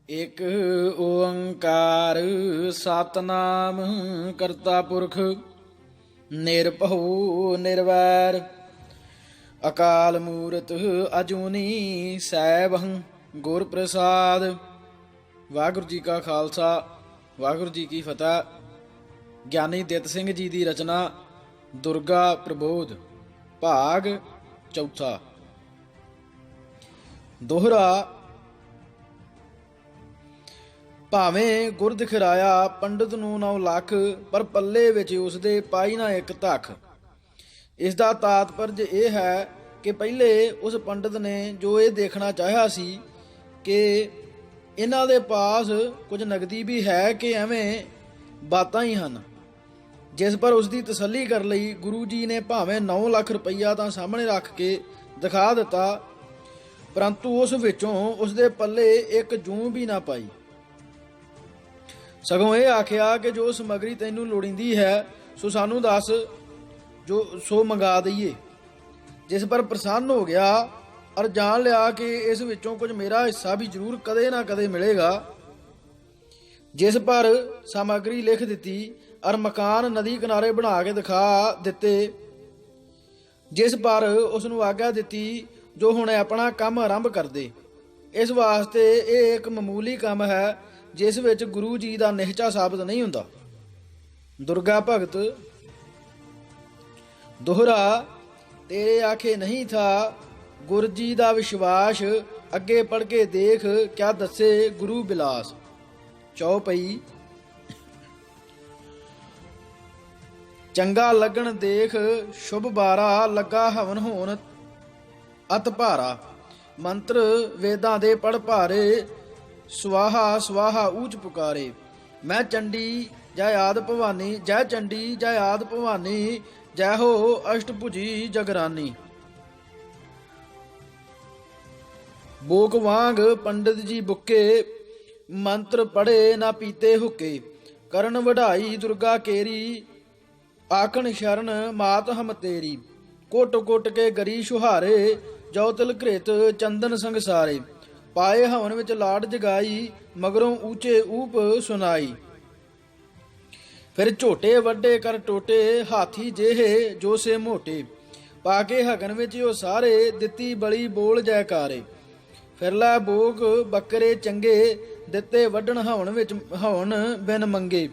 ਇਕ ਓੰਕਾਰ ਸਤਨਾਮ ਕਰਤਾ ਪੁਰਖ ਨਿਰਭਉ ਨਿਰਵੈਰ ਅਕਾਲ ਮੂਰਤ ਅਜੂਨੀ ਸੈਭੰ ਗੁਰ ਪ੍ਰਸਾਦ। ਵਾਹਿਗੁਰੂ ਜੀ ਕਾ ਖਾਲਸਾ ਵਾਹਿਗੁਰੂ ਜੀ ਕੀ ਫਤਿਹ। ਗਿਆਨੀ ਦਿੱਤ ਸਿੰਘ ਜੀ ਦੀ ਰਚਨਾ ਦੁਰਗਾ ਪ੍ਰਬੋਧ ਭਾਗ ਚੌਥਾ। ਦੋਹਰਾ। ਭਾਵੇਂ ਗੁਰ ਦਿਖਰਾਇਆ ਪੰਡਤ ਨੂੰ 9 ਲੱਖ, ਪਰ ਪੱਲੇ ਵਿੱਚ ਉਸਦੇ ਪਾਈ ਨਾ ਇੱਕ ਧੱਖ। ਇਸ ਦਾ ਤਾਤਪਰਜ ਇਹ ਹੈ ਕਿ ਪਹਿਲੇ ਉਸ ਪੰਡਤ ਨੇ ਜੋ ਇਹ ਦੇਖਣਾ ਚਾਹਿਆ ਸੀ ਕਿ ਇਹਨਾਂ ਦੇ ਪਾਸ ਕੁਝ ਨਗਦੀ ਵੀ ਹੈ ਕਿ ਐਵੇਂ ਬਾਤਾਂ ਹੀ ਹਨ, ਜਿਸ ਪਰ ਉਸ ਦੀ ਤਸੱਲੀ ਕਰ ਲਈ ਗੁਰੂ ਜੀ ਨੇ ਭਾਵੇਂ 9 ਲੱਖ ਰੁਪਈਆ ਤਾਂ ਸਾਹਮਣੇ ਰੱਖ ਕੇ ਦਿਖਾ ਦਿੱਤਾ, ਪਰੰਤੂ ਉਸ ਵਿੱਚੋਂ ਉਸਦੇ ਪੱਲੇ ਇੱਕ ਜੂੰ ਵੀ ਨਾ ਪਾਈ। ਸਗੋਂ ਇਹ ਆਖਿਆ ਕਿ ਜੋ ਸਮੱਗਰੀ ਤੈਨੂੰ ਲੋੜੀਂਦੀ ਹੈ ਸੋ ਸਾਨੂੰ ਦੱਸ, ਸੋ ਮੰਗਾ ਦਈਏ। ਜਿਸ ਪਰ ਪ੍ਰਸੰਨ ਹੋ ਗਿਆ ਔਰ ਜਾਣ ਲਿਆ ਕਿ ਇਸ ਵਿੱਚੋਂ ਕੁਝ ਮੇਰਾ ਹਿੱਸਾ ਵੀ ਜ਼ਰੂਰ ਕਦੇ ਨਾ ਕਦੇ ਮਿਲੇਗਾ। ਜਿਸ ਪਰ ਸਮੱਗਰੀ ਲਿਖ ਦਿੱਤੀ ਔਰ ਮਕਾਨ ਨਦੀ ਕਿਨਾਰੇ ਬਣਾ ਕੇ ਦਿਖਾ ਦਿੱਤੇ। ਜਿਸ ਪਰ ਉਸ ਨੂੰ ਆਗਿਆ ਦਿੱਤੀ ਜੋ ਹੁਣ ਆਪਣਾ ਕੰਮ ਆਰੰਭ ਕਰਦੇ। ਇਸ ਵਾਸਤੇ ਇਹ ਇੱਕ ਮਾਮੂਲੀ ਕੰਮ ਹੈ ਜਿਸ ਵਿੱਚ ਗੁਰੂ ਜੀ ਦਾ ਨਿਹਚਾ ਸਾਬਤ ਨਹੀਂ ਹੁੰਦਾ। ਦੁਰਗਾ ਭਗਤ। ਦੋਹਰਾ। ਤੇਰੇ ਆਖੇ ਨਹੀਂ ਥਾ ਗੁਰ ਜੀ ਦਾ ਵਿਸ਼ਵਾਸ, ਅੱਗੇ ਪੜ ਕੇ ਦੇਖ ਕਿਆ ਦੱਸੇ ਗੁਰੂ ਬਿਲਾਸ। ਚੌਪਈ। ਚੰਗਾ ਲੱਗਣ ਦੇਖ ਸ਼ੁਭ ਬਾਰਾ, ਲੱਗਾ ਹਵਨ ਹੋਣ ਅਤ ਭਾਰਾ। ਮੰਤਰ ਵੇਦਾਂ ਦੇ ਪੜ ਭਾਰੇ, ਸਵਾਹਾ ਸਵਾਹਾ ਊਚ ਪੁਕਾਰੇ। ਮੈਂ ਚੰਡੀ ਜੈ ਆਦ ਭਵਾਨੀ, ਜੈ ਚੰਡੀ ਜੈ ਆਦ ਭਵਾਨੀ, ਜੈ ਹੋ ਅਸ਼ਟਭੁਜੀ ਜਗਰਾਨੀ। ਬੋਕ ਵਾਂਗ ਪੰਡਿਤ ਜੀ ਬੁੱਕੇ, ਮੰਤਰ ਪੜੇ ਨਾ ਪੀਤੇ ਹੁੱਕੇ। ਕਰਨ ਵਢਾਈ ਦੁਰਗਾ ਕੇਰੀ, ਆਖਣ ਸ਼ਰਨ ਮਾਤ ਹਮ ਤੇਰੀ। ਕੁੱਟ ਕੁੱਟ ਕੇ ਗਰੀ ਸੁਹਾਰੇ, ਜੋ ਤਿਲ ਘ੍ਰਿਤ ਚੰਦਨ ਸੰਗਸਾਰੇ। ਪਾਏ ਹਵਨ ਵਿੱਚ ਲਾਡ ਜਗਾਈ, ਮਗਰੋਂ ਊਚੇ ਊਪ ਸੁਨਾਈ। ਫਿਰ ਝੋਟੇ ਵੱਡੇ ਕਰ ਟੋਟੇ, ਹਾਥੀ ਜਿਹੇ ਜੋ ਸੇ ਮੋਟੇ। ਪਾ ਕੇ ਹਗਨ ਵਿੱਚ ਉਹ ਸਾਰੇ, ਦਿੱਤੀ ਬਲੀ ਬੋਲ ਜੈਕਾਰੇ। ਫਿਰ ਲੈ ਬੋਕ ਬੱਕਰੇ ਚੰਗੇ, ਦਿੱਤੇ ਵੱਢਣ ਹਵਨ ਵਿੱਚ ਹਵਨ ਬਿਨ ਮੰਗੇ।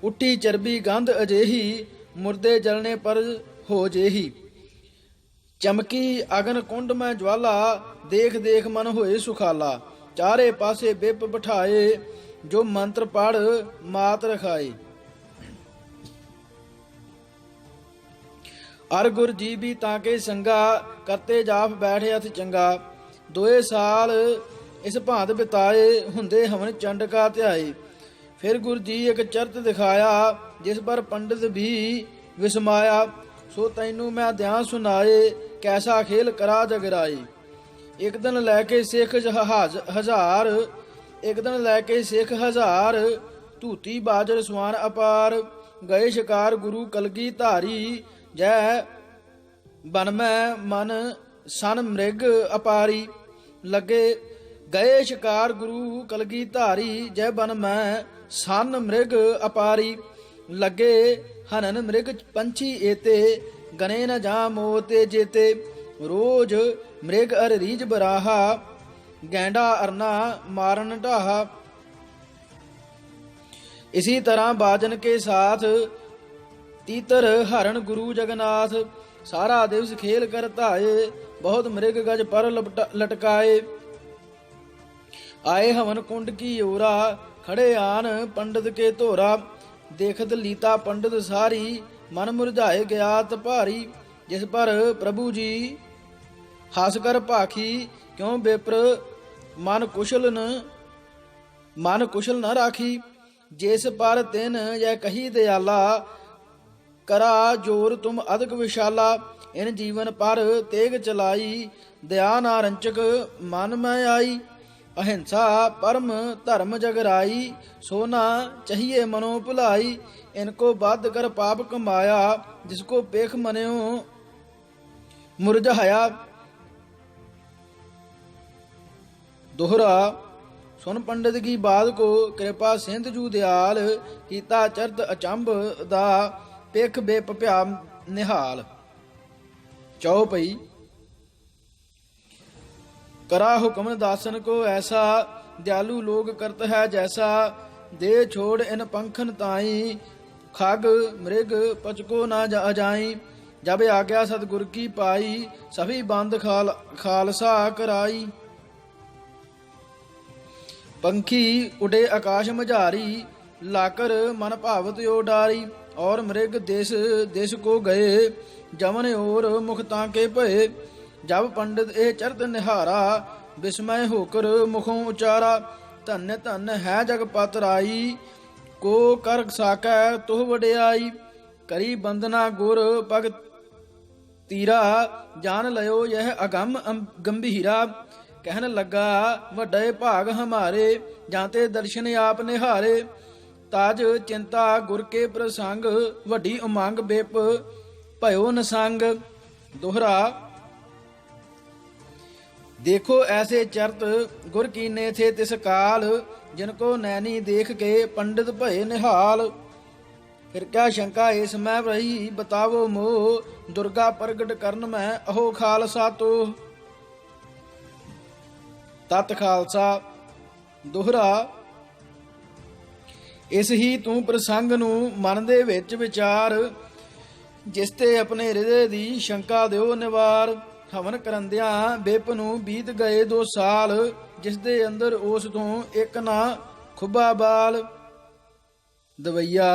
ਉੱਠੀ ਚਰਬੀ ਗੰਧ ਅਜੇਹੀ, ਮੁਰਦੇ ਜਲਨੇ ਪਰ ਹੋ ਜੇਹੀ। ਚਮਕੀ ਅਗਨ ਕੁੰਡ ਮੈਂ ਜਵਾਲਾ, ਦੇਖ ਦੇਖ ਮਨ ਹੋਏ ਸੁਖਾਲਾ। ਚਾਰੇ ਪਾਸੇ ਬਿਪ ਬਿਠਾਏ, ਜੋ ਮੰਤਰ ਪੜ ਮਾਤ ਰਖਾਏ। ਅਰ ਗੁਰ ਜੀ ਵੀ ਤਾਂ ਕੇ ਸੰਗਾ, ਕਰਤੇ ਜਾਫ ਬੈਠੇ ਅਥ ਚੰਗਾ। 2 ਸਾਲ ਇਸ ਭਾਂਤ ਬਿਤਾਏ, ਹੁੰਦੇ ਹਵਨ ਚੰਡਕਾ ਧਿਆਏ। ਫਿਰ ਗੁਰ ਜੀ ਇੱਕ ਚਰਤ ਦਿਖਾਇਆ, ਜਿਸ ਪਰ ਪੰਡਿਤ ਵੀ ਵਿਸਮਾਇਆ। ਸੋ ਤੈਨੂੰ ਮੈਂ ਦਿਆਂ ਸੁਨਾਏ, ਕੈਸਾ ਖੇਲ ਕਰਾ ਜਗਰਾਏ। ਇੱਕ ਦਿਨ ਲੈ ਕੇ ਸਿੱਖ ਹਜ਼ਾਰ, ਇੱਕ ਦਿਨ ਲੈ ਕੇ ਸਿੱਖ ਹਜ਼ਾਰ। ਧੂਤੀ ਬਾਜਰ ਸਵਾਨ ਅਪਾਰ, ਗਏ ਸ਼ਿਕਾਰ ਗੁਰੂ ਕਲਗੀ ਧਾਰੀ। ਜੈ ਬਨ ਮੈਂ ਮਨ ਸਨ ਮ੍ਰਿਗ ਅਪਾਰੀ, ਲੱਗੇ ਗਏ ਸ਼ਿਕਾਰ ਗੁਰੂ ਕਲਗੀ ਧਾਰੀ। ਜੈ ਬਨ ਮੈਂ ਸਨ ਮ੍ਰਿਗ ਅਪਾਰੀ, ਲੱਗੇ ਹਨਨ ਮ੍ਰਿਗ ਪੰਛੀ ਏਤੇ। ਗਨੇ ਨ ਜਾ ਮੋਤੇ ਜੇਤੇ, ਰੋਜ਼ ਮ੍ਰਿਗ ਅਰ ਰੀਜ ਬਰਾਹਾ। ਗੈਂਡਾ ਅਰਨਾ ਮਾਰਨ ਢਾਹਾ। ਇसी तरह बाजन के साथ तीतर हरण गुरु जगन्नाथ। सारा दिवस खेल कर धाये, बहुत मृग गज पर लटकाए। आए हवन कुंड की ओरा, खड़े आन पंडित के धोरा। देखत लीता पंडित सारी, मन मुरझाए गयात भारी। जिस पर प्रभु जी हस कर भाखी, क्यों बेपर मन कुशल न राखी। जिस पर तिन यह कही दयाला, करा जोर तुम अधिक विशाला। इन जीवन पर तेग चलाई, दया ना रंचक मन में आई। अहिंसा परम धर्म जगराई, सोना चाहिए मनो भुलाई। इनको बद कर पाप कमाया, जिसको पेख मन्यो मुरझाया। दोहरा। ਸੁਨ ਪੰਡਿਤ ਕੀ ਬਾਤ ਕੋ ਕਿਰਪਾ ਸਿੰਧ ਜੂ ਦਿਆਲ ਕੀਤਾ ਚਰਤ ਅਚੰਭ ਦਾ ਪਿਖ ਬੇਪਿਆ ਨਿਹਾਲ। ਚੌਪਈ। ਕਰਾ ਹੁਕਮ ਦਾਸਨ ਕੋ ਐਸਾ ਦਿਆਲੂ ਲੋਗ ਕਰਤ ਹੈ ਜੈਸਾ ਦੇ ਛੋੜ ਇਨ ਪੰਖਨ ਤਾਈ ਖਗ ਮ੍ਰਿਗ ਪਚਕੋ ਨਾ ਜਾਈ ਜਬ ਆਗਿਆ ਸਤਿਗੁਰ ਕੀ ਪਾਈ ਸਭੀ ਬੰਦ ਖਾਲਸਾ ਕਰਾਈ। ਪੰਖੀ ਉਡੇ ਆਕਾਸ਼ ਮਝਾਰੀ ਲਾਕਰ ਮਨ ਭਾਵਤ ਓ ਡਾਰੀ और मृग देश देश को गए जमन और मुख ताके भये जब पंडित ए चरत निहारा विस्मय होकर मुखों उचारा धन्य धन्य है जगपत राई को कर साकै तुह वडियाई करी बंदना गुर पग तीरा जान लयो यह अगम गंभीरा कहन लगा वड्डे भाग हमारे जाते दर्शन आप निहारे ताज चिंता गुर के प्रसंग वड्डी उमंग बेप भयो नसंग। दोहरा। देखो ऐसे चरत गुर कीने थे तिस काल जिनको नैनी देख के पंडित भये निहाल। फिर क्या शंका इस मैं रही बतावो मोह दुर्गा प्रगट करन मैं अहो खालसा तो। तत् खालसा। दोहरा। ਇਸ ਹੀ ਤੂੰ ਪ੍ਰਸੰਗ ਨੂੰ ਮਨ ਦੇ ਵਿੱਚ ਵਿਚਾਰ ਜਿਸ ਤੇ ਆਪਣੇ ਹਿਰਦੇ ਦੀ ਸ਼ੰਕਾ ਦਿਓ ਨਿਵਾਰ। ਹਵਨ ਕਰੰਦਿਆਂ ਬਿਪ ਨੂੰ ਬੀਤ ਗਏ 2 ਸਾਲ ਜਿਸ ਦੇ ਅੰਦਰ ਉਸ ਤੋਂ ਇੱਕ ਨਾ ਖੁੱਬਾ ਬਾਲ। ਦਵਈਆ।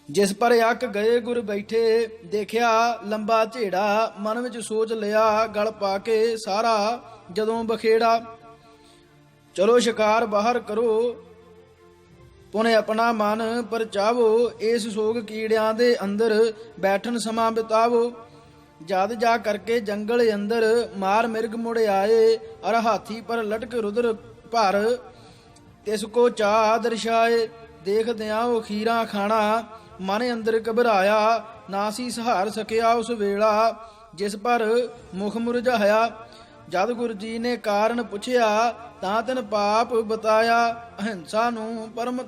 ਜਿਸ ਪਰ ਅੱਕ ਗਏ ਗੁਰ ਬੈਠੇ ਦੇਖਿਆ ਲੰਬਾ ਝੇੜਾ ਮਨ ਵਿੱਚ ਸੋਚ ਲਿਆ ਗਲ ਪਾ ਕੇ ਸਾਰਾ ਜਦੋਂ ਬਖੇੜਾ। ਚਲੋ ਸ਼ਿਕਾਰ ਬਾਹਰ ਕਰੋ ਪੁਨੇ ਆਪਣਾ ਮਨ ਪਰਚਾਵੋ ਇਸ ਸੋਗ ਕੀੜਿਆਂ ਦੇ ਅੰਦਰ ਬੈਠਣ ਸਮਾਂ ਬਿਤਾਵੋ। ਜਦ ਜਾ ਕਰਕੇ ਜੰਗਲ ਅੰਦਰ ਮਾਰ ਮਿਰਗ ਮੁੜ ਆਏ ਅਰ ਹਾਥੀ ਪਰ ਲਟਕ ਰੁਦਰ ਭਰ ਤਿਸ ਕੋ ਚਾਹ ਦਰਸ਼ਾਏ ਦੇਖਦਿਆਂ ਉਹ ਖੀਰਾ ਖਾਣਾ ਮਨ ਅੰਦਰ ਘਬਰਾਇਆ ਨਾ ਸੀ ਸਹਾਰ ਸਕਿਆ ਉਸ ਵੇਲਾ ਜਿਸ ਪਰ ਮੁਖ ਮੁਰਝਾਇਆ। ਜਦ ਗੁਰੂ ਜੀ ਨੇ ਕਾਰਨ ਪੁੱਛਿਆ ਤਾਂ ਤਨ ਪਾਪ ਬਤਾਇਆ ਅਹਿੰਸਾ ਨੂੰ ਪਰਮ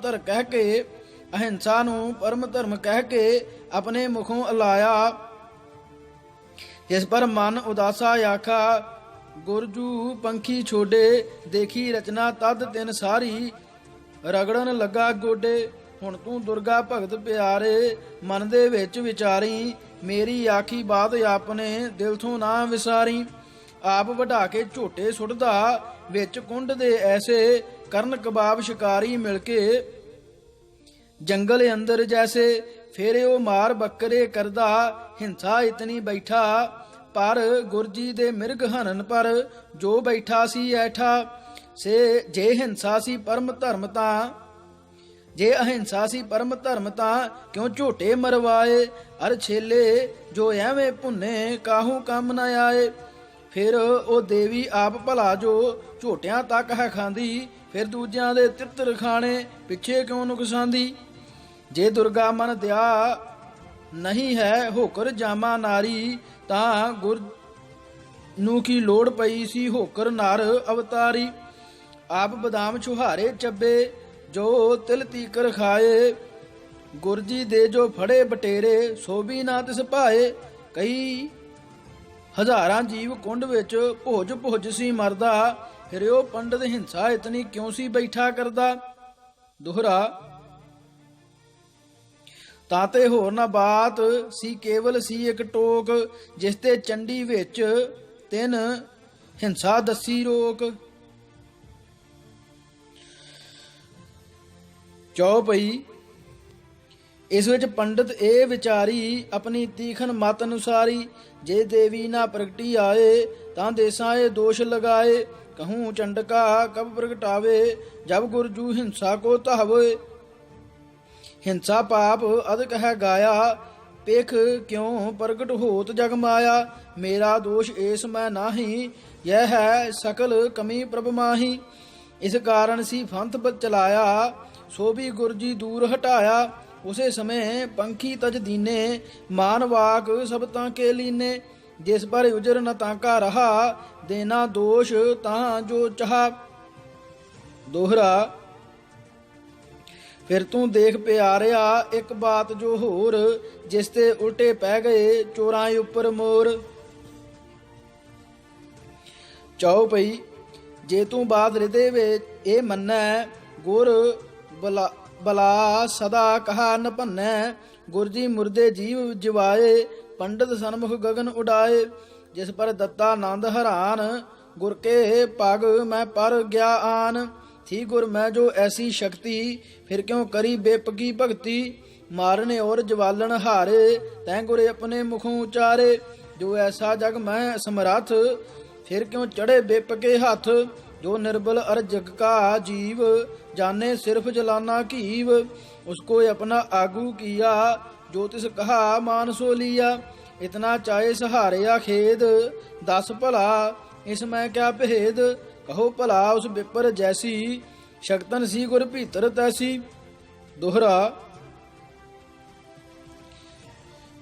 ਧਰਮ ਕਹਿ ਕੇ ਆਪਣੇ ਮੁਖੋਂ ਅਲਾਇਆ। ਜਿਸ ਪਰ ਮਨ ਉਦਾਸਾ ਆਖਾ ਗੁਰਜੂ ਪੰਖੀ ਛੋਡੇ ਦੇਖੀ ਰਚਨਾ ਤਦ ਤਿਨ ਸਾਰੀ ਰਗੜਨ ਲੱਗਾ ਗੋਡੇ। ਹੁਣ ਤੂੰ ਦੁਰਗਾ ਭਗਤ ਪਿਆਰੇ ਮਨ ਦੇ ਵਿੱਚ ਵਿਚਾਰੀ ਮੇਰੀ ਆਖੀ ਬਾਤ ਆਪਣੇ ਦਿਲ ਤੋਂ ਨਾ ਵਿਸਾਰੀ। ਆਪ ਵਢਾ ਕੇ ਝੋਟੇ ਸੁੱਟਦਾ ਵਿੱਚ ਕੁੰਡ ਦੇ ਐਸੇ ਕਰਨ ਕਬਾਬ ਸ਼ਿਕਾਰੀ ਮਿਲ ਕੇ ਜੰਗਲ ਅੰਦਰ ਜੈਸੇ ਫੇਰੇ ਉਹ ਮਾਰ ਬੱਕਰੇ ਕਰਦਾ ਹਿੰਸਾ ਇਤਨੀ ਬੈਠਾ ਪਰ ਗੁਰਜੀ ਦੇ ਮਿਰਗ ਹਨਨ ਪਰ ਜੋ ਬੈਠਾ ਸੀ ਐਠਾ ਸੇ ਜੇ ਹਿੰਸਾ ਸੀ ਪਰਮ ਧਰਮ ਤਾਂ ਜੇ ਅਹਿੰਸਾ ਸੀ ਪਰਮ ਧਰਮ ਤਾਂ ਕਿਉਂ ਝੋਟੇ ਮਰਵਾਏ ਅਰ ਛੇਲੇ ਜੋ ਐਵੇਂ ਭੁੰਨੇ ਕਾਹੂ ਕੰਮ ਨਾ ਆਏ। ਫਿਰ ਉਹ ਦੇਵੀ ਆਪ ਭਲਾ ਜੋ ਝੋਟਿਆਂ ਤੱਕ ਹੈ ਖਾਂਦੀ ਫਿਰ ਦੂਜਿਆਂ ਦੇ ਤਿੱਤਰ ਖਾਣੇ ਪਿੱਛੇ ਕਿਉਂ ਨੁਕਸਾਂਦੀ। ਜੇ ਦੁਰਗਾ ਮਨ ਦਿਆ ਨਹੀਂ ਹੈ ਹੋਕਰ ਜਾਮਾ ਨਾਰੀ ਤਾਂ ਗੁਰ ਨੂੰ ਕੀ ਲੋੜ ਪਈ ਸੀ ਹੋਕਰ ਨਰ ਅਵਤਾਰੀ। ਆਪ ਬਦਾਮ ਛੁਹਾਰੇ ਚੱਬੇ ਜੋ ਤਿਲ ਤੀਕਰ ਖਾਏ ਗੁਰਜੀ ਦੇ ਜੋ ਫੜੇ ਬਟੇਰੇ ਸੋ ਵੀ ਨਾ ਤਿਸ ਭਾਏ। ਕਈ ਹਜ਼ਾਰਾਂ ਜੀਵ ਕੁੰਡ ਵਿੱਚ ਭੁੱਜ ਸੀ ਮਰਦਾ ਫਿਰ ਉਹ ਪੰਡਤ ਹਿੰਸਾ ਇਤਨੀ ਕਿਉਂ ਸੀ ਬੈਠਾ ਕਰਦਾ। ਦੋਹਰਾ। ਤਾਂ ਤੇ ਹੋਰ ਨਾ ਬਾਤ ਸੀ ਕੇਵਲ ਸੀ ਇੱਕ ਟੋਕ ਜਿਸ ਤੇ ਚੰਡੀ ਵਿੱਚ 3 ਹਿੰਸਾ ਦੱਸੀ ਰੋਕ। ਚੌਪਈ। ਇਸ ਵਿੱਚ ਪੰਡਤ ਇਹ ਵਿਚਾਰੀ ਆਪਣੀ ਤੀਖਨ ਮਤ ਅਨੁਸਾਰੀ ਜੇ ਦੇਵੀ ਨਾ ਪ੍ਰਗਟੀ ਆਏ ਤਾਂ ਦੇਸਾਂ ਇਹ ਦੋਸ਼ ਲਗਾਏ ਕਹੂੰ ਚੰਡਕਾ ਕਬ ਪ੍ਰਗਟਾਵੇ ਜਬ ਗੁਰਜੂ ਹਿੰਸਾ ਕੋ ਧਾਵੇ। ਹਿੰਸਾ ਪਾਪ ਅਦਕ ਹੈ ਗਾਇਆ ਪੇਖ ਕਿਉਂ ਪ੍ਰਗਟ ਹੋਤ ਜਗ ਮਾਇਆ ਮੇਰਾ ਦੋਸ਼ ਏਸ ਮੈਂ ਨਾਹੀ ਯਹ ਹੈ ਸਕਲ ਕਮੀ ਪ੍ਰਭ ਮਾਹੀ। ਇਸ ਕਾਰਨ ਸੀ ਫੰਥ ਚਲਾਇਆ ਸੋ ਵੀ ਗੁਰਜੀ ਦੂਰ ਹਟਾਇਆ। ਉਸੇ ਸਮੇਂ ਪੰਖੀ ਤਜ ਦੀਨੇ ਮਾਨ ਵਾਕ ਸਭ ਤਾਂ ਕੇ ਲੀਨੇ जिस पर उजर न ताका रहा, देना दोष तहाँ जो चाहा। दोहरा फिर तू देख प्यारिया एक बात जो होर, जिस ते उल्टे पै गए चोरां उपर मोर। चौपई जे तू बात हृदय विच ए मन्नै, गुर बला सदा कहा न भन्नै। गुर जी मुर्दे जीव जिवाए, पंडित सन्मुख गगन उडाए। जिस पर दत्ता नंद हरान, गुर के पग मैं पर गया आन। थी गुर मैं जो ऐसी शक्ति, फिर क्यों करी बेपकी भक्ति। मारने और जवालन हारे, तैं गुर अपने मुखों उचारे। जो ऐसा जग मैं समरथ, फिर क्यों चढ़े बेपके हाथ। जो निर्बल अर जग का जीव, जाने सिर्फ जलाना कीव। उसको अपना आगू किया, जो तिस कहा मान सो लिया। इतना चाहे सहारिया खेद, दस भला इसमें क्या भेद। कहो भला उस विपर जैसी, शक्तन सी गुर भीतर तैसी। दोहरा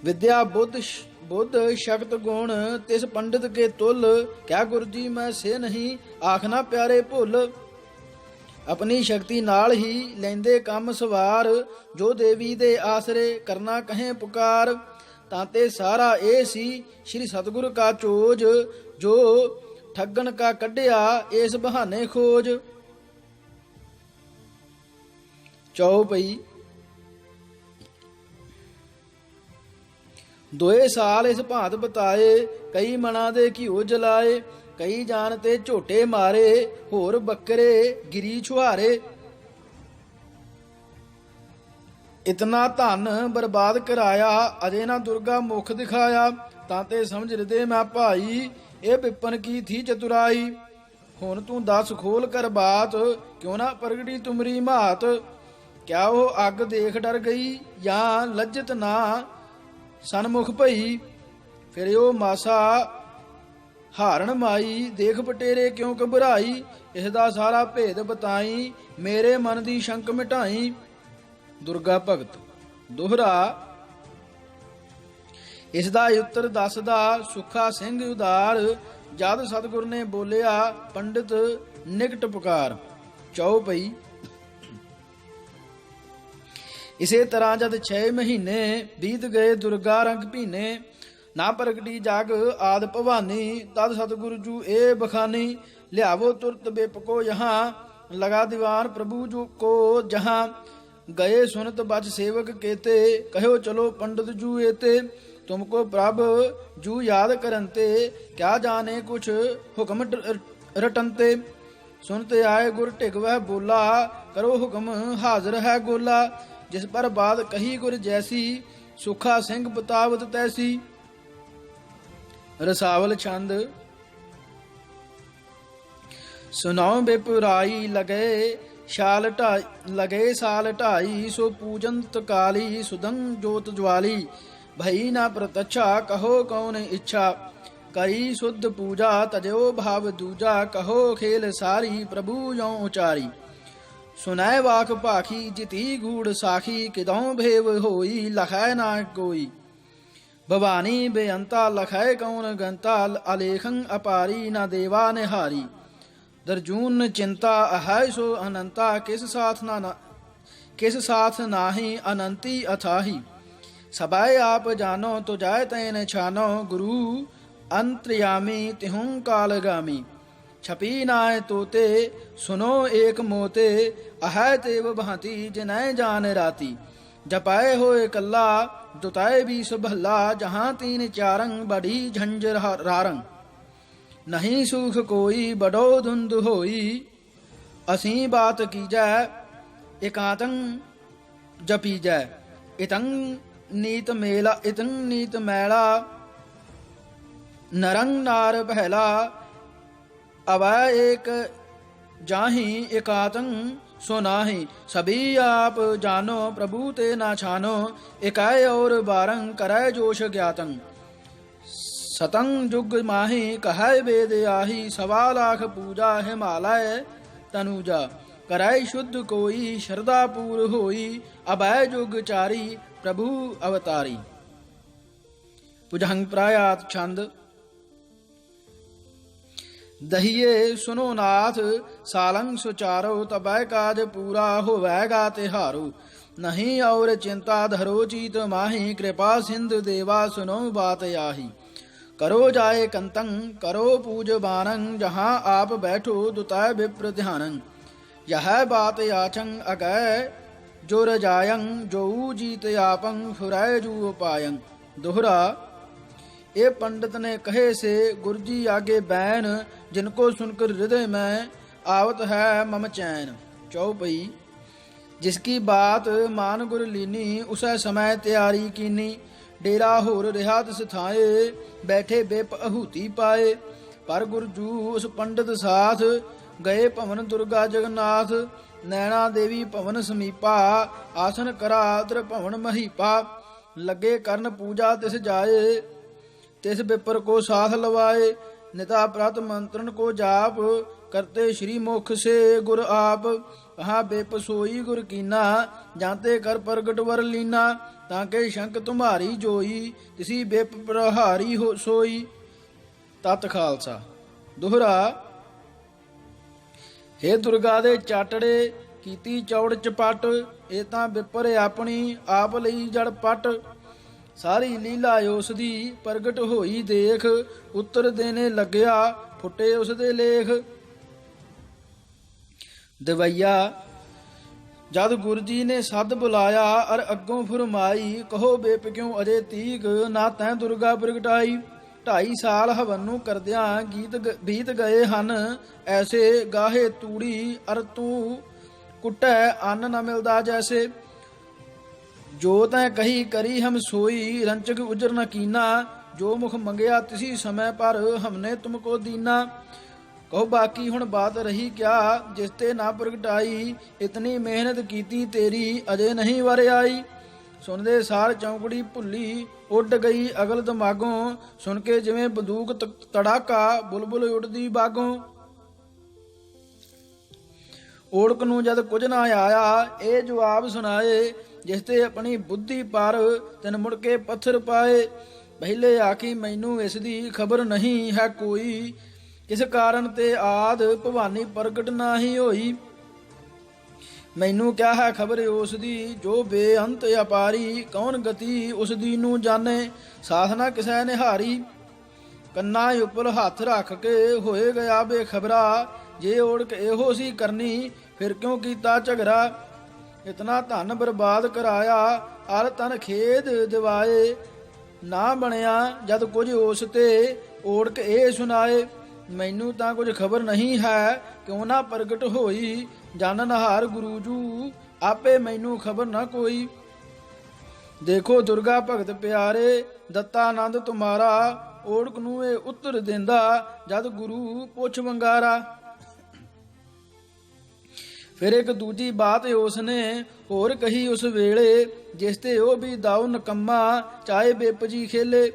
विद्या बुद्ध शक्त गुण, तिस पंडित के तुल। क्या गुर जी मैं से नहीं, आखना प्यारे भुल। अपनी शक्ति नाल ही लेंदे काम सवार, जो देवी दे आसरे करना कहें पुकार। तांते सारा ए सी श्री सतगुर का चोज, जो ठगन का कढ़िया इस बहाने खोज। चौपई दोए साल इस भांत बताए, कई मना दे घिओ जलाए। कई जान ते झोटे मारे, होर बकरे गिरी छुहारे। इतना धन बर्बाद कराया, अजे ना दुर्गा मुख दिखाया। तांते समझ हृदय मैं भाई, ਇਹ ਵਿਪਨ ਕੀ ਥੀ ਚਤੁਰਾਈ। ਹੁਣ ਤੂੰ ਦੱਸ ਖੋਲ ਕਰ ਬਾਤ, ਕਿਉਂ ਨਾ ਪ੍ਰਗਟੀ ਤੁਮਰੀ ਮਾਤ। ਕਿਆ ਉਹ ਅੱਗ ਦੇਖ ਡਰ ਗਈ, ਜਾਂ ਲੱਜਤ ਨਾ ਸਨਮੁਖ ਭਈ। ਫਿਰ ਉਹ ਮਾਸਾ ਹਾਰਨ ਮਾਈ, ਦੇਖ ਬਟੇਰੇ ਕਿਉਂ ਘਬਰਾਈ। ਇਸ ਦਾ ਸਾਰਾ ਭੇਦ ਬਤਾਈ, ਮੇਰੇ ਮਨ ਦੀ ਸ਼ੰਕ ਮਿਟਾਈ। ਦੁਰਗਾ ਭਗਤ। ਦੋਹਰਾ ਇਸ ਦਾ ਉੱਤਰ ਦੱਸਦਾ ਸੁੱਖਾ ਸਿੰਘ ਉਦਾਰ। ਜਦ ਸਤਿਗੁਰ ਨੇ ਬੋਲਿਆ, ਪੰਡਿਤ ਨਿਕਟ ਪੁਕਾਰ। ਚੌਪਈ ਇਸੇ ਤਰ੍ਹਾਂ ਜਦ 6 ਮਹੀਨੇ ਬੀਤ ਗਏ, ਦੁਰਗਾ ਰੰਗ ਭੀਨੇ। ਨਾ ਪ੍ਰਗਟੀ ਜਗ ਆਦ ਭਵਾਨੀ, ਤਦ ਸਤਿਗੁਰ ਜੂ ਇਹ ਬਖਾਨੀ। ਲਿਆਵੋ ਤੁਰਤ ਬੇਪਕੋ ਯਹਾਂ, ਲਗਾ ਦੀਵਾਨ ਪ੍ਰਭੂ ਜੂ ਕੋ ਜਹਾਂ। ਗਏ ਸੁਨਤ ਬਚ ਸੇਵਕ केते, कहो चलो पंडित जू एते। तुमको प्रभ जू याद करनते, क्या जाने कुछ हुक्म रटनते। सुनते आए गुर टिक वह बोला, करो हुक्म हाजिर है गोला। जिस पर बात कही गुर जैसी, सुखा सिंह बतावत तैसी। रसावल छंद। सुनाओ बेपुराई लगे साल ढाई। सो पूजंत काली, सुदंग जोत ज्वाली। भई ना प्रतच्छा, कहो कौन इच्छा। करी शुद्ध पूजा, तजो भाव दूजा। कहो खेल सारी, प्रभु यों उचारी। सुनाय वाक पाखी, जिती गूढ़ साखी। किदों भेव होई, लखै ना कोई। भवानी बेअंता, लखै कौन गंता। अलेखं अपारी, न देवा निहारी। दर्जून चिंता, अहै सो अनंता। किस साथ नाही, अनंती अथाही। सबाय आप जानो, तो जाय तैन छानो। गुरु अंतर्यामी, तिहुं कालगामी। छपी नाय तोते, सुनो एक मोते। अहै तेव भांति, जिनय जान राती। जपाए होए कल्ला, दुताए भी सुभल्ला। जहाँ तीन चारंग, बड़ी झंझर रारंग। नहीं सुख कोई, बड़ो धुंध होई। असी बात कीजै, एकांतं जपीजै। इतंग नीत मैला, नरंग नार पहला। अवै एक जाहि, एकांतं सो नाही। सभी आप जानो, प्रभु ते ना छानो। एकाय और बारंग, करय जोश ज्ञातं। सतंग जुग माही, कहय वेद आही। 1.25 लाख पूजा, हिमालय तनुजा। करय शुद्ध कोई, श्रद्धा पूर होई। अभय जुग चारी, प्रभु अवतारी। भुजंग प्रायात छंद। ਦਹੀਏ ਸੁਨੋ ਨਾਥ ਸਾਲੰਗ ਸੁਚਾਰੋ, ਤਬੈ ਕਾਜ ਪੂਰਾ ਹੋਵੈਗਾ ਤਿਹਾਰੋ। ਨਹੀਂ ਔਰ ਚਿੰਤਾ ਧਰੋ ਚੀਤ ਮਾਹੀ, ਕਿਰਪਾ ਸਿੰਧ ਦੇਵਾ ਸੁਨੋ ਬਾਤ ਆਹੀ। ਕਰੋ ਜਾਏ ਕੰਤੰ ਕਰੋ ਪੂਜ ਬਾਨੰ, ਜਹਾਂ ਆਪ ਬੈਠੋ ਦੁਤੈ ਵਿਪਰ ਧਿਆਨੰ। ਯਹ ਬਾਤ ਆਚੰ ਅਗੈ ਜੋ ਰਜਾਇੰ, ਜੋ ਜੀਤ ਆਪੰ ਫੁਰੈ ਜੂ ਉਪਾਇੰ। ਦੋਹਰਾ। ਇਹ पंडित ने कहे से गुरु जी आगे बैन, जिनको सुनकर हृदय में आवत है मम चैन। चौपई। जिसकी बात मान गुर लीनी, उसे समय तैयारी कीनी। डेरा होर रिहा तिस थाए, बैठे बेप आहूति पाए। पर गुरजू उस पंडित साथ, गए भवन दुर्गा जगन्नाथ। नैना देवी भवन समीपा, आसन करा त्रिभवन महीपा। लगे करन पूजा तिस जाए, तिस विपर को साथ लवाए। निता प्रत मंत्रण को जाप, करते श्री मुख से गुर आप। कहा बेप सोई गुर कीना, जाते कर प्रगट वर लीना। ताके शंक तुम्हारी जोई, तिसी बेप प्रहारी हो सोई। तत खालसा। दोहरा। हे दुर्गा दे चाटड़े, कीती चौड़ चपट। ਇਹ ਤਾਂ ਵਿਪਰ ਆਪਣੀ ਆਪ ਲਈ ਜੜ ਪਟ। ਸਾਰੀ ਲੀਲਾ ਉਸ ਦੀ ਪ੍ਰਗਟ ਹੋਈ ਦੇਖ, ਉੱਤਰ ਦੇਣੇ ਲੱਗਿਆ ਫੁੱਟੇ ਉਸ ਦੇ ਲੇਖ। ਦਵਈਆ। ਜਦ ਗੁਰੂ ਜੀ ਨੇ ਸੱਦ ਬੁਲਾਇਆ, ਅਰ ਅੱਗੋਂ ਫਰਮਾਈ। ਕਹੋ ਬੇਪ ਕਿਉਂ ਅਜੇ ਤੀਕ, ਨਾ ਤੈਂ ਦੁਰਗਾ ਪ੍ਰਗਟਾਈ। 2.5 ਸਾਲ ਹਵਨ ਨੂੰ ਕਰਦਿਆਂ ਗੀਤ ਬੀਤ ਗਏ ਹਨ, ਐਸੇ ਗਾਹੇ ਤੂੜੀ ਅਰ ਤੂੰ ਕੁੱਟੈ ਅੰਨ ਨ ਮਿਲਦਾ ਜੈਸੇ। ਜੋ ਤੈਂ ਕਹੀ ਕਰੀ ਹਮ ਸੋਈ, ਰੰਚਕ ਉਜਰ ਨ ਕੀਨਾ। ਜੋ ਮੁਖ ਮੰਗਿਆ ਤਿਸੀ ਸਮੇਂ ਪਰ, ਹਮਨੇ ਤੁਮਕੋ ਦੀਨਾ। ਕਹੋ ਬਾਕੀ ਹੁਣ ਬਾਤ ਰਹੀ ਕਿਆ, ਜਿਸ ਤੇ ਨਾ ਪ੍ਰਗਟਾਈ। ਇਤਨੀ ਮਿਹਨਤ ਕੀਤੀ ਤੇਰੀ, ਅਜੇ ਨਹੀਂ ਵਰ ਆਈ। ਸੁਣਦੇ ਸਾਰ ਚੌਂਕੜੀ ਭੁੱਲੀ, ਉੱਡ ਗਈ ਅਗਲ ਦਿਮਾਗੋਂ। ਸੁਣ ਕੇ ਜਿਵੇਂ ਬੰਦੂਕ ਤੜਾਕਾ, ਬੁਲਬੁਲ ਉੱਡਦੀ ਬਾਗੋਂ। ਓੜਕ ਨੂੰ ਜਦ ਕੁਝ ਨਾ ਆਇਆ, ਇਹ ਜਵਾਬ ਸੁਣਾਏ। ਜਿਸ ਤੇ ਆਪਣੀ ਬੁੱਧੀ ਪਰ, ਤਿਨ ਮੁੜ ਕੇ ਪੱਥਰ ਪਾਏ। ਪਹਿਲੇ ਆਖੀ ਮੈਨੂੰ ਇਸ ਦੀ ਖਬਰ ਨਹੀਂ ਹੈ ਕੋਈ, ਕਿਸ ਕਾਰਨ ਤੇ ਆਦ ਭਵਾਨੀ ਪ੍ਰਗਟ ਨਾਹੀ ਹੋਈ। ਮੈਨੂੰ ਕਿਆ ਹੈ ਖਬਰ ਉਸ ਦੀ, ਜੋ ਬੇਅੰਤ ਅਪਾਰੀ। ਕੌਣ ਗਤੀ ਉਸ ਦੀ ਨੂੰ ਜਾਣੇ, ਸਾਥ ਨਾ ਕਿਸੈ ਨਿਹਾਰੀ। ਕੰਨਾਂ ਉੱਪਰ ਹੱਥ ਰੱਖ ਕੇ ਹੋਏ ਗਿਆ ਬੇਖਬਰਾ। ਜੇ ਓੜਕ ਇਹੋ ਸੀ ਕਰਨੀ, ਫਿਰ ਕਿਉਂ ਕੀਤਾ ਝਗੜਾ। ਇਤਨਾ ਧਨ ਬਰਬਾਦ ਕਰਾਇਆ, ਅਰ ਤਨ ਖੇਦ ਦਿਵਾਏ। ਨਾ ਬਣਿਆ ਜਦ ਕੁਝ ਉਸ ਤੇ, ਓੜਕ ਇਹ ਸੁਣਾਏ। ਮੈਨੂੰ ਤਾਂ ਕੁਝ ਖਬਰ ਨਹੀਂ ਹੈ, ਕਿਉਂ ਨਾ ਪ੍ਰਗਟ ਹੋਈ। ਜਾਣਨ ਹਾਰ ਗੁਰੂ ਜੂ, ਆਪੇ ਮੈਨੂੰ ਖਬਰ ਨਾ ਕੋਈ। ਦੇਖੋ ਦੁਰਗਾ ਭਗਤ ਪਿਆਰੇ, ਦਿੱਤਾ ਆਨੰਦ ਤੁਮਾਰਾ। ਓੜਕ ਨੂੰ ਇਹ ਉੱਤਰ ਦਿੰਦਾ, ਜਦ ਗੁਰੂ ਪੁੱਛ ਵੰਗਾਰਾ। ਫਿਰ ਇੱਕ ਦੂਜੀ ਬਾਤ ਉਸਨੇ ਹੋਰ ਕਹੀ ਉਸ ਵੇਲੇ, ਜਿਸ ਤੇ ਉਹ ਵੀ ਦਾਉ ਨਕੰਮਾ, ਚਾਹੇ ਬੇਪ ਜੀ ਖੇਲੇ।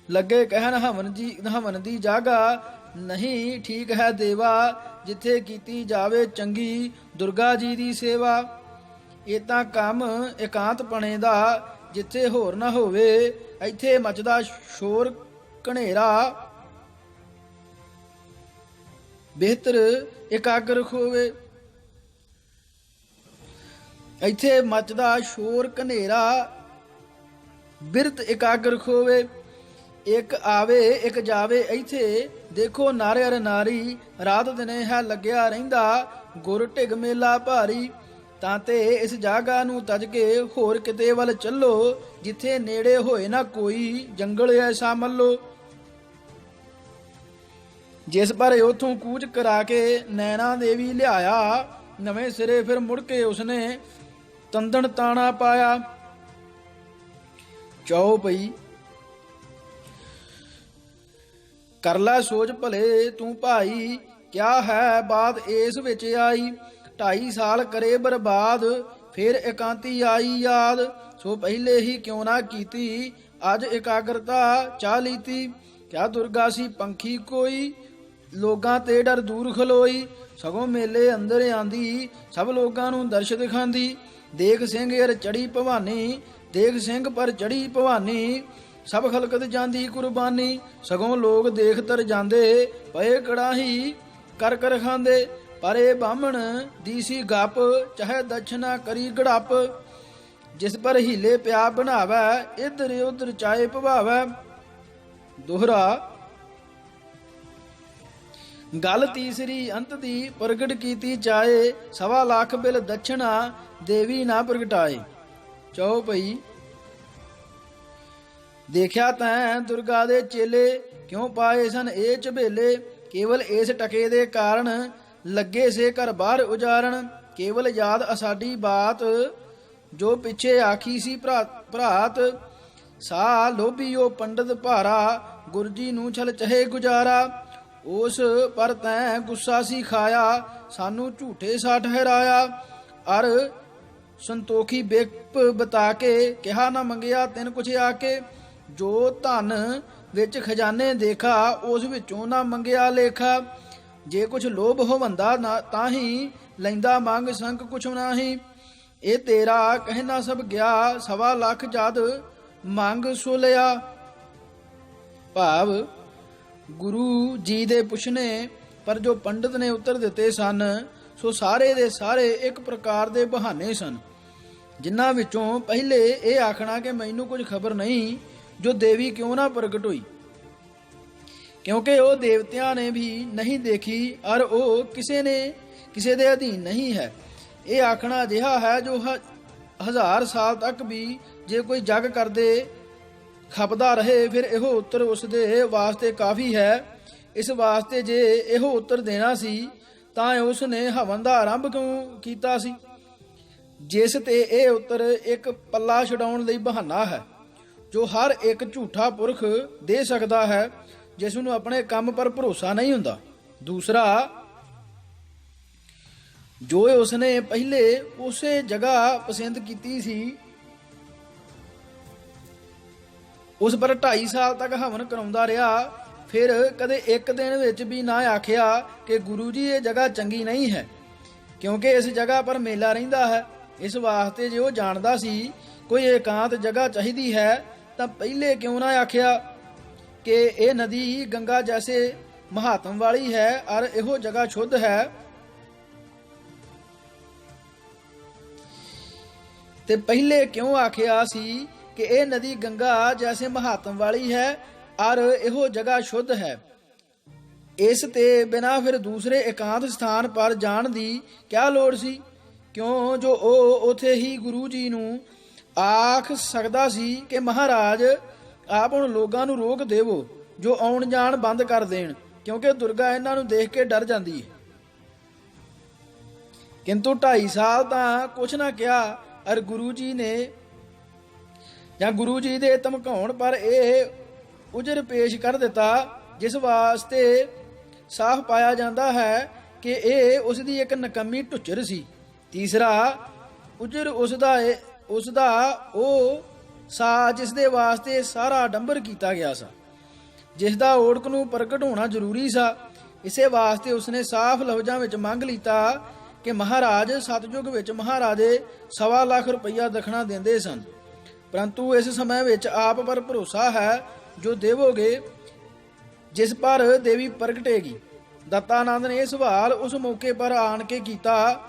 ਲੱਗੇ ਕਹਿਣ ਹਵਨ ਦੀ ਜਾਗਾ, ਨਹੀਂ ਠੀਕ ਹੈ ਦੇਵਾ। ਜਿੱਥੇ ਕੀਤੀ ਜਾਵੇ ਚੰਗੀ ਦੁਰਗਾ ਜੀ ਦੀ ਸੇਵਾ। ਇਹ ਤਾਂ ਕੰਮ ਇਕਾਂਤ ਪਣੇ ਦਾ, ਜਿੱਥੇ ਹੋਰ ਨਾ ਹੋਵੇ। ਇੱਥੇ ਮਚਦਾ ਸ਼ੋਰ ਘਨੇਰਾ, ਬਿਹਤਰ ਇਕਾਗਰ ਖੋਵੇ। ਇੱਥੇ ਮਚਦਾ ਸ਼ੋਰ ਘਨੇਰਾ, ਬਿਰਤ ਇਕਾਗਰ ਖੋਵੇ। ਇੱਕ ਆਵੇ ਇੱਕ ਜਾਵੇ ਇੱਥੇ, ਦੇਖੋ ਨਾਰੇ ਅਰ ਨਾਰੀ। ਰਾਤ ਦਿਨੇ ਹੈ ਲੱਗਿਆ ਰਹਿੰਦਾ, ਗੁਰ ਢਿਗ ਮੇਲਾ ਭਾਰੀ। ਤਾਂ ਤੇ ਇਸ ਜਾਗਾ ਨੂੰ ਤਜ ਕੇ ਹੋਰ ਕਿਤੇ ਵੱਲ ਚੱਲੋ, ਜਿੱਥੇ ਨੇੜੇ ਹੋਏ ਨਾ ਕੋਈ ਜੰਗਲ ਐਸਾ ਮੱਲੋ। ਜਿਸ ਪਰ ਉਥੋਂ ਕੂਚ ਕਰਾ ਕੇ ਨੈਣਾ ਦੇਵੀ ਲਿਆਇਆ, ਨਵੇਂ ਸਿਰੇ ਫਿਰ ਮੁੜ ਕੇ ਉਸਨੇ ਤੰਦਣ ਤਾਣਾ ਪਾਇਆ। ਚੌਪਈ। ਕਰ ਲੈ ਸੋਚ ਭਲੇ ਤੂੰ ਭਾਈ, ਕਿਆ ਹੈ ਬਾਤ ਇਸ ਵਿੱਚ ਆਈ। 2.5 ਸਾਲ ਕਰੇ ਬਰਬਾਦ, ਫਿਰ ਇਕਾਂਤੀ ਆਈ ਯਾਦ। ਸੋ ਪਹਿਲੇ ਹੀ ਕਿਉਂ ਨਾ ਕੀਤੀ, ਅੱਜ ਇਕਾਗਰਤਾ ਚਾਹ ਲੀਤੀ। ਕਿਆ ਦੁਰਗਾ ਸੀ ਪੰਖੀ ਕੋਈ, ਲੋਕਾਂ ਤੇ ਡਰ ਦੂਰ ਖਲੋਈ। ਸਗੋਂ ਮੇਲੇ ਅੰਦਰ ਆਂਦੀ, ਸਭ ਲੋਕਾਂ ਨੂੰ ਦਰਸ਼ ਦਿਖਾਂਦੀ। ਦੇਖ ਸਿੰਘ ਅਰ ਚੜੀ ਭਵਾਨੀ, ਦੇਖ ਸਿੰਘ ਪਰ ਚੜੀ ਭਵਾਨੀ। ਸਭ ਖਲਕਤ ਜਾਂਦੀ ਕੁਰਬਾਨੀ। ਸਗੋਂ ਲੋਕ ਦੇਖ ਤਰ ਜਾਂਦੇ, ਪਏ ਕੜਾਹੀ ਕਰ ਕਰ ਖਾਂਦੇ। ਪਰ ਇਹ ਬਾਹਮਣ ਦੀ ਸੀ ਗੱਪ, ਚਾਹੇ ਦਛਨਾ ਕਰੀ ਗੜਪ। ਜਿਸ ਪਰ ਹੀਲੇ ਪਿਆ ਬਣਾਵੈ, ਇਧਰ ਉਧਰ ਚਾਏ ਭਵਾਵੈ। ਦੋਹਰਾ। ਗੱਲ ਤੀਸਰੀ ਅੰਤ ਦੀ ਪ੍ਰਗਟ ਕੀਤੀ ਚਾਏ, 1.25 ਲੱਖ ਬਿਲ ਦਛਨਾ ਦੇਵੀ ਨਾ ਪ੍ਰਗਟਾਏ। ਚੌਪਈ। ਦੇਖਿਆ ਤੈਂ ਦੁਰਗਾ ਦੇ ਚੇਲੇ, ਕਿਉਂ ਪਾਏ ਸਨ ਇਹ ਝਬੇਲੇ। ਕੇਵਲ ਇਸ ਟਕੇ ਦੇ ਕਾਰਨ, ਲੱਗੇ ਸੇ ਘਰ ਬਾਹਰ ਉਜਾਰਨ। ਕੇਵਲ ਯਾਦ ਅਸਾਡੀ ਬਾਤ, ਜੋ ਪਿੱਛੇ ਆਖੀ ਸੀ ਭਰਾਤ। ਸਾ ਲੋਭੀਓ ਪੰਡਤ ਭਾਰਾ, ਗੁਰਜੀ ਨੂੰ ਛਲ ਚਹੇ ਗੁਜ਼ਾਰਾ। ਉਸ ਪਰ ਤੈਂ ਗੁੱਸਾ ਸੀ ਖਾਇਆ, ਸਾਨੂੰ ਝੂਠੇ ਸਾ ਠਹਿਰਾਇਆ। ਅਰ ਸੰਤੋਖੀ ਬੇਪ ਬਤਾ ਕੇ, ਕਿਹਾ ਨਾ ਮੰਗਿਆ ਤਿਨ ਕੁਛ ਆਕੇ। ਜੋ ਧਨ ਵਿੱਚ ਖਜ਼ਾਨੇ ਦੇਖਾ, ਉਸ ਵਿੱਚੋਂ ਨਾ ਮੰਗਿਆ ਲੇਖਾ। ਜੇ ਕੁਛ ਲੋਭ ਹੋਵੰਦਾ ਤਾਂ ਹੀ, ਲੈਂਦਾ ਮੰਗ ਸੰਕ ਕੁਛ ਨਾਹੀ। ਇਹ ਤੇਰਾ ਕਹਿਣਾ ਸਭ ਗਿਆ, 1.25 ਲੱਖ ਜਦ ਮੰਗ ਸੋ ਲਿਆ। ਭਾਵ ਗੁਰੂ ਜੀ ਦੇ ਪੁੱਛਣੇ ਪਰ ਜੋ ਪੰਡਤ ਨੇ ਉੱਤਰ ਦਿੱਤੇ ਸਨ, ਸੋ ਸਾਰੇ ਦੇ ਸਾਰੇ ਇੱਕ ਪ੍ਰਕਾਰ ਦੇ ਬਹਾਨੇ ਸਨ, ਜਿਨ੍ਹਾਂ ਵਿੱਚੋਂ ਪਹਿਲੇ ਇਹ ਆਖਣਾ ਕਿ ਮੈਨੂੰ ਕੁਝ ਖਬਰ ਨਹੀਂ ਜੋ ਦੇਵੀ ਕਿਉਂ ਨਾ ਪ੍ਰਗਟ ਹੋਈ, ਕਿਉਂਕਿ ਉਹ ਦੇਵਤਿਆਂ ਨੇ ਵੀ ਨਹੀਂ ਦੇਖੀ ਔਰ ਉਹ ਕਿਸੇ ਦੇ ਅਧੀਨ ਨਹੀਂ ਹੈ। ਇਹ ਆਖਣਾ ਅਜਿਹਾ ਹੈ ਜੋ 1000 ਸਾਲ ਤੱਕ ਵੀ ਜੇ ਕੋਈ ਜਗ ਕਰਦੇ ਖਪਦਾ ਰਹੇ, ਫਿਰ ਇਹੋ ਉੱਤਰ ਉਸ ਦੇ ਵਾਸਤੇ ਕਾਫੀ ਹੈ। ਇਸ ਵਾਸਤੇ ਜੇ ਇਹੋ ਉੱਤਰ ਦੇਣਾ ਸੀ ਤਾਂ ਉਸ ਨੇ ਹਵਨ ਦਾ ਆਰੰਭ ਕਿਉਂ ਕੀਤਾ ਸੀ, ਜਿਸ ਤੇ ਇਹ ਉੱਤਰ ਇੱਕ ਪੱਲਾ ਛਡਾਉਣ ਲਈ ਬਹਾਨਾ ਹੈ, ਜੋ ਹਰ ਇੱਕ ਝੂਠਾ ਪੁਰਖ ਦੇ ਸਕਦਾ ਹੈ ਜਿਸ ਨੂੰ ਆਪਣੇ ਕੰਮ ਪਰ ਭਰੋਸਾ ਨਹੀਂ ਹੁੰਦਾ। ਦੂਸਰਾ, ਜੋ ਉਸਨੇ ਪਹਿਲੇ ਉਸੇ ਜਗ੍ਹਾ ਪਸੰਦ ਕੀਤੀ ਸੀ, ਉਸ ਪਰ 2.5 ਸਾਲ ਤੱਕ ਹਵਨ ਕਰਾਉਂਦਾ ਰਿਹਾ। ਫਿਰ ਕਦੇ ਇੱਕ ਦਿਨ ਵਿੱਚ ਵੀ ਨਾ ਆਖਿਆ ਕਿ ਗੁਰੂ ਜੀ ਇਹ ਜਗ੍ਹਾ ਚੰਗੀ ਨਹੀਂ ਹੈ, ਕਿਉਂਕਿ ਇਸ ਜਗ੍ਹਾ ਪਰ ਮੇਲਾ ਰਹਿੰਦਾ ਹੈ। ਇਸ ਵਾਸਤੇ ਜੇ ਉਹ ਜਾਣਦਾ ਸੀ ਕੋਈ ਏਕਾਂਤ ਜਗ੍ਹਾ ਚਾਹੀਦੀ ਹੈ ਤਾਂ ਪਹਿਲੇ ਕਿਉਂ ਨਾ ਆਖਿਆ ਕਿ ਇਹ ਨਦੀ ਗੰਗਾ ਜੈਸੇ ਮਹਾਤਮ ਵਾਲੀ ਹੈ ਔਰ ਇਹੋ ਜਗ੍ਹਾ ਸ਼ੁੱਧ ਹੈ, ਤੇ ਪਹਿਲੇ ਕਿਉਂ ਆਖਿਆ ਸੀ ਕਿ ਇਹ ਨਦੀ ਗੰਗਾ ਜੈਸੇ ਮਹਾਤਮ ਵਾਲੀ ਹੈ ਔਰ ਇਹੋ ਜਗ੍ਹਾ ਸ਼ੁੱਧ ਹੈ। ਇਸ ਤੇ ਬਿਨਾਂ ਫਿਰ ਦੂਸਰੇ ਇਕਾਂਤ ਸਥਾਨ ਪਰ ਜਾਣ ਦੀ ਕਿਆ ਲੋੜ ਸੀ, ਕਿਉਂ ਜੋ ਉਹ ਉਥੇ ਹੀ ਗੁਰੂ ਜੀ ਨੂੰ ਆਖ ਸਕਦਾ ਸੀ ਕਿ ਮਹਾਰਾਜ ਆਪ ਹੁਣ ਲੋਕਾਂ ਨੂੰ ਰੋਕ ਦੇਵੋ ਜੋ ਆਉਣ ਜਾਣ ਬੰਦ ਕਰ ਦੇਣ, ਕਿਉਂਕਿ ਦੁਰਗਾ ਇਹਨਾਂ ਨੂੰ ਦੇਖ ਕੇ ਡਰ ਜਾਂਦੀ ਹੈ। ਕਿੰਤੂ 2.5 ਸਾਲ ਤਾਂ ਕੁਛ ਨਾ ਕਿਹਾ ਔਰ ਗੁਰੂ ਜੀ ਨੇ ਜਾਂ ਗੁਰੂ ਜੀ ਦੇ ਧਮਕਾਉਣ ਪਰ ਇਹ ਉਜਰ ਪੇਸ਼ ਕਰ ਦਿੱਤਾ, ਜਿਸ ਵਾਸਤੇ ਸਾਫ਼ ਪਾਇਆ ਜਾਂਦਾ ਹੈ ਕਿ ਇਹ ਉਸ ਦੀ ਇੱਕ ਨਕਮੀ ਢੁੱਚਰ ਸੀ। ਤੀਸਰਾ, ਉਜਰ ਉਸ ਦਾ ਉਹ ਸਾ ਜਿਸ ਦੇ ਵਾਸਤੇ ਸਾਰਾ ਅਡੰਬਰ ਕੀਤਾ ਗਿਆ ਸਾ, ਜਿਸ ਦਾ ਓੜਕ ਨੂੰ ਪ੍ਰਗਟ ਹੋਣਾ ਜ਼ਰੂਰੀ ਸਾ। ਇਸੇ ਵਾਸਤੇ ਉਸਨੇ ਸਾਫ਼ ਲਫ਼ਜ਼ਾਂ ਵਿੱਚ ਮੰਗ ਲਿੱਤਾ ਕਿ ਮਹਾਰਾਜ ਸਤਯੁਗ ਵਿੱਚ ਮਹਾਰਾਜੇ 1.25 ਲੱਖ ਰੁਪਈਆ ਦਖਣਾ ਦਿੰਦੇ ਸਨ, ਪਰੰਤੂ ਇਸ ਸਮੇਂ ਵਿੱਚ ਆਪ ਪਰ ਭਰੋਸਾ ਹੈ ਜੋ ਦੇਵੋਗੇ, ਜਿਸ ਪਰ ਦੇਵੀ ਪ੍ਰਗਟੇਗੀ। ਦੱਤਾਨੰਦ ਨੇ ਇਹ ਸਵਾਲ ਉਸ ਮੌਕੇ ਪਰ ਆਣ ਕੇ ਕੀਤਾ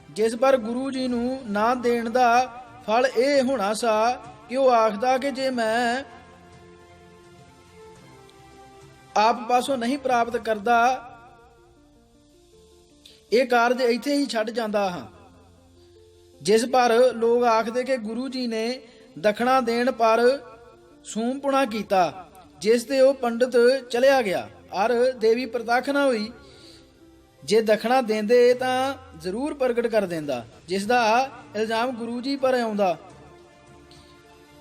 ਜਿਸ ਪਰ ਗੁਰੂ ਜੀ ਨੂੰ ਨਾ ਦੇਣ ਦਾ ਫਲ ਇਹ ਹੋਣਾ ਸਾ ਕਿ ਉਹ ਆਖਦਾ ਕਿ ਜੇ ਮੈਂ ਆਪ ਪਾਸੋਂ ਨਹੀਂ ਪ੍ਰਾਪਤ ਕਰਦਾ, ਇਹ ਕਾਰਜ ਇੱਥੇ ਹੀ ਛੱਡ ਜਾਂਦਾ ਹਾਂ। ਜਿਸ ਪਰ ਲੋਕ ਆਖਦੇ ਕਿ ਗੁਰੂ ਜੀ ਨੇ ਦਖਣਾ ਦੇਣ ਪਰ ਸੂੰਪੁਣਾ ਕੀਤਾ, ਜਿਸ ਤੇ ਉਹ ਪੰਡਤ ਚਲਿਆ ਗਿਆ ਔਰ ਦੇਵੀ ਪ੍ਰਤੱਖ ਨਾ ਹੋਈ। ਜੇ ਦਖਣਾ ਦਿੰਦੇ ਤਾਂ ਜ਼ਰੂਰ ਪ੍ਰਗਟ ਕਰ ਦਿੰਦਾ, ਜਿਸ ਦਾ ਇਲਜ਼ਾਮ ਗੁਰੂ ਜੀ ਪਰ ਆਉਂਦਾ।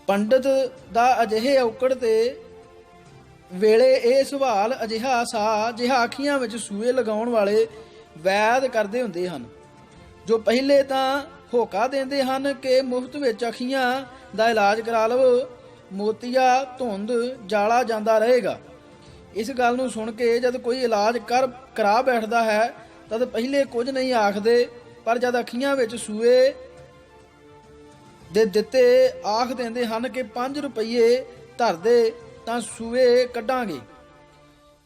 ਪੰਡਤ ਦਾ ਅਜਿਹੇ ਔਕੜ ਤੇ ਵੇਲੇ ਇਹ ਸਵਾਲ ਅਜਿਹਾ ਸਾ ਜਿਹਾ ਅੱਖੀਆਂ ਵਿੱਚ ਸੂਏ ਲਗਾਉਣ ਵਾਲੇ ਵੈਦ ਕਰਦੇ ਹੁੰਦੇ ਹਨ, ਜੋ ਪਹਿਲੇ ਤਾਂ ਹੋਕਾ ਦਿੰਦੇ ਹਨ ਕਿ ਮੁਫਤ ਵਿੱਚ ਅੱਖੀਆਂ ਦਾ ਇਲਾਜ ਕਰਾ ਲਵੋ, ਮੋਤੀਆ ਧੁੰਦ ਜਾਲਾ ਜਾਂਦਾ ਰਹੇਗਾ। ਇਸ ਗੱਲ ਨੂੰ ਸੁਣ ਕੇ ਜਦ ਕੋਈ ਇਲਾਜ ਕਰਾ ਬੈਠਦਾ ਹੈ ਤਦ ਪਹਿਲੇ ਕੁਝ ਨਹੀਂ ਆਖਦੇ, ਪਰ ਜਦ ਅੱਖੀਆਂ ਵਿੱਚ ਸੂਏ ਦੇ ਦਿੱਤੇ ਆਖ ਦਿੰਦੇ ਹਨ ਕਿ 5 ਰੁਪਏ ਧਰਦੇ ਤਾਂ ਸੂਏ ਕੱਢਾਂਗੇ।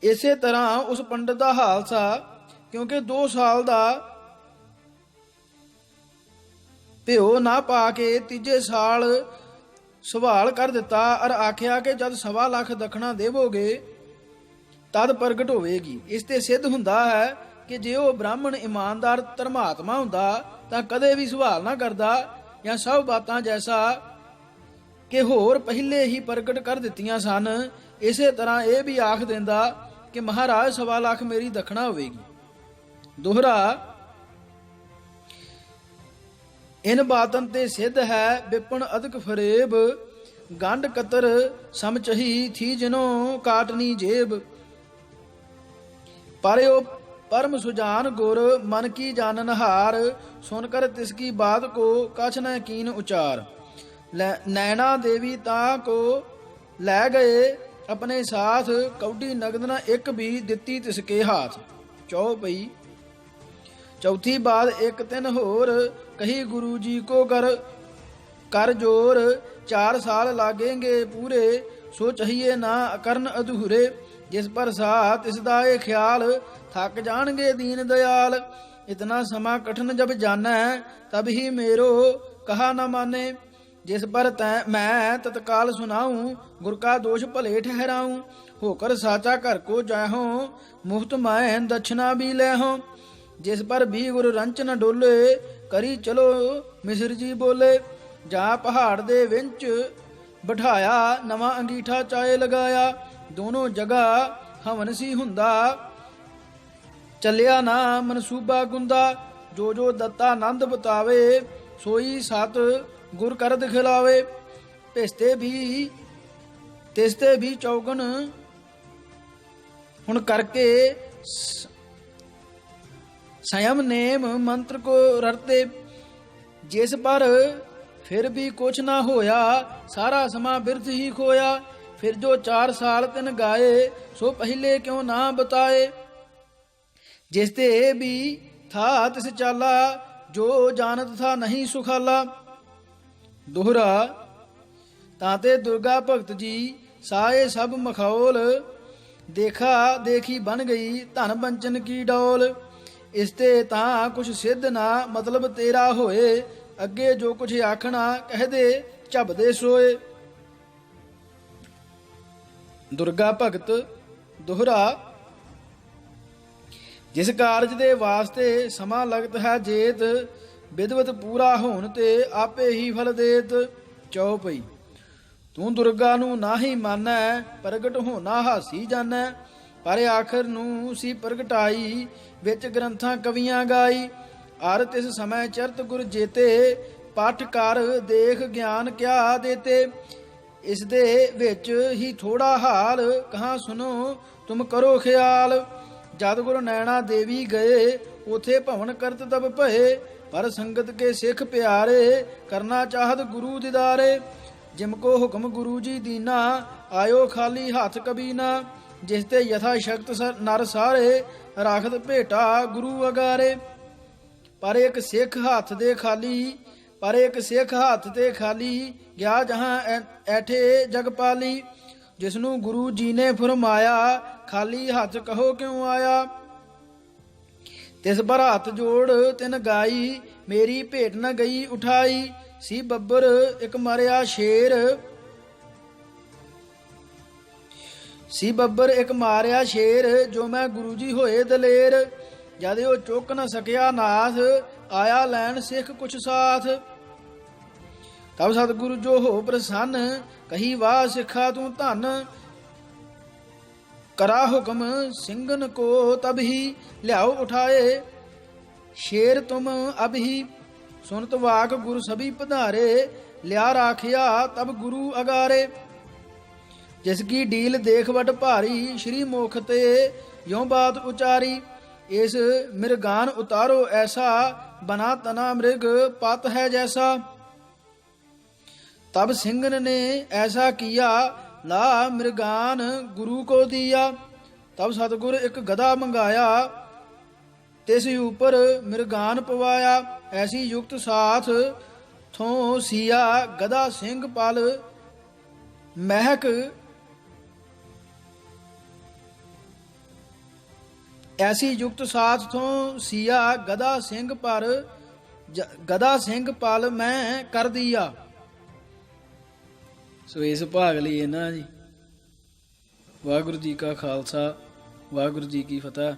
ਇਸੇ ਤਰ੍ਹਾਂ ਉਸ ਪੰਡਤ ਦਾ ਹਾਲ ਸਾ, ਕਿਉਂਕਿ 2 ਸਾਲ ਦਾ ਭਿਓ ਨਾ ਪਾ ਕੇ ਤੀਜੇ ਸਾਲ ਸਵਾਲ ਕਰ ਦਿੱਤਾ ਔਰ ਆਖਿਆ ਕਿ ਜਦ 1.25 ਲੱਖ ਦਖਣਾ ਦੇਵੋਗੇ ਤਦ ਪ੍ਰਗਟ ਹੋਵੇਗੀ। ਇਸ ਤੇ ਸਿੱਧ ਹੁੰਦਾ ਹੈ ਕਿ ਜੇ ਉਹ ਬ੍ਰਾਹਮਣ ਇਮਾਨਦਾਰ ਧਰਮਾਤਮਾ ਹੁੰਦਾ ਤਾਂ ਕਦੇ ਵੀ ਸਵਾਲ ਨਾ ਕਰਦਾ, ਜਾਂ ਸਭ ਬਾਤਾਂ ਜੈਸਾ ਕਿ ਹੋਰ ਪਹਿਲੇ ਹੀ ਪ੍ਰਗਟ ਕਰ ਦਿੱਤੀਆਂ ਸਨ, ਇਸੇ ਤਰ੍ਹਾਂ ਇਹ ਵੀ ਆਖ ਦਿੰਦਾ ਕਿ ਮਹਾਰਾਜ 1.25 ਲੱਖ ਮੇਰੀ ਦਖਣਾ ਹੋਵੇਗੀ। ਦੋਹਰਾ ਇਨ ਬਾਤਨ ਤੇ ਸਿੱਧ ਹੈ ਵਿਪਨ ਅਦਕ ਫਰੇਬ, ਗੰਢ ਕਤਰ ਸਮਚਹੀ ਥੀ ਜਿਨੋ ਕਾਟਨੀ ਜੇਬ। ਪਰਿਓ परम सुजान गुर मन की जानन हार, सुनकर तिसकी बात को कछ न कीन उचार। नैना देवी ता को लै गए अपने साथ, कौडी नगद न एक भी दिती तिसके हाथ। चौपई। चौथी बात एक दिन होर कही गुरु जी को कर जोर, 4 साल लागेंगे पूरे सो चाहिए ना करन अधूरे। जिस पर सा तिसदा ए ख्याल थक जाणगे दीन दयाल। इतना समा कठिन जब जाना तब ही मेरो कहा न माने। जिस पर मैं तत्काल सुनाऊं गुर का दोष भले ठहराऊं। होकर साचा घर को जाहो मुफ्त मैं दक्षिणा भी ले हो। जिस पर भी गुरु रंच न डोले करी चलो मिश्र जी बोले। जा पहाड़ दे विंच बिठाया नवा अंगीठा चाए लगाया। दोनों जगह हवन सी हुंदा चलिया ना मनसूबा गुंदा। जो जो दत्ता नंद बतावे सोई सत गुर कर दिखलावे। तिसते भी चौगन हुन करके संयम नेम मंत्र को रटते। जिस पर फिर भी कुछ ना होया सारा समा बिरथ ही खोया। फिर जो 4 साल तिन गाए सो पहले क्यों ना बताए। जिसते भी था तिस चाला जो जानत था नहीं सुखाला। दोहरा ताते दुर्गा भगत जी साए सब मखौल। देखा देखी बन गई धन बंचन की डौल। इसते ता कुछ सिद्ध ना मतलब तेरा होए। अगे जो कुछ आखना कह दे झपदे सोए। दुर्गा भगत। दोहरा जिस कारज दे वास्ते समा लगत है जेत, विधवत पूरा होन ते आपे ही फल देत। चौपई। तू दुर्गा नू ना ही मानै प्रगट होना हासी जानै। पर आखिर नू सी प्रगटाई विच ग्रंथां कवियां गाई। अर तिस समय चरत गुर जेते पठ कर देख ज्ञान क्या देते। इस दे विच ही थोड़ा हाल कहाँ सुनो तुम करो ख्याल। जद गुरु नैना देवी गए उथे भवन करत तब भये। पर संगत के सिख प्यारे करना चाहत गुरु दीदारे। जिमको हुक्म गुरु जी दीना आयो खाली हाथ कभी ना। जिसते यथा शक्त नर सारे राखत भेटा गुरु अगारे। पर एक सिख हाथ दे खाली गया जहां ऐठे जगपाली। जिसनू गुरु जी ने फरमाया खाली हाथ कहो क्यों आया। तिस पर हाथ जोड़ तिन गाई मेरी भेट न गई उठाई। सी बब्बर एक मारिया शेर जो मैं गुरु जी होए दलेर। जद वो चुक न सकिया नाथ आया लैन सिख कुछ साथ। तब सतगुरु जो हो प्रसन्न कही वाह सिखा तू धन। करा हुक्म सिंगन को तब ही लियाओ उठाए। शेर तुम अब ही सुनत वाक गुरु सभी पधारे। लिया राखिया तब गुरु अगारे। जिसकी डील देख वट भारी श्री मोखते यों बात उचारी। इस मृगान उतारो ऐसा बना तना मृग पत है जैसा। तब सिंगन ने ऐसा किया ला मृगान गुरु को दिया। तब सतगुर एक गधा मंगाया तिस ऊपर मृगान पवाया। ऐसी युक्त साथ थों सिया गधा सिंह पल ਮਹਿਕ ਐਸੀ ਯੁਕਤ ਸਾਥ ਤੋਂ ਸੀਆ ਗਦਾ ਸਿੰਘ ਪਰ ਗਦਾ ਸਿੰਘ ਪਲ ਮੈਂ ਕਰ ਦੀਆ। ਸੋ ਇਸ ਭਾਗ ਲਈ ਇਹਨਾਂ ਜੀ। ਵਾਹਿਗੁਰੂ ਜੀ ਕਾ ਖਾਲਸਾ, ਵਾਹਿਗੁਰੂ ਜੀ ਕੀ ਫਤਿਹ।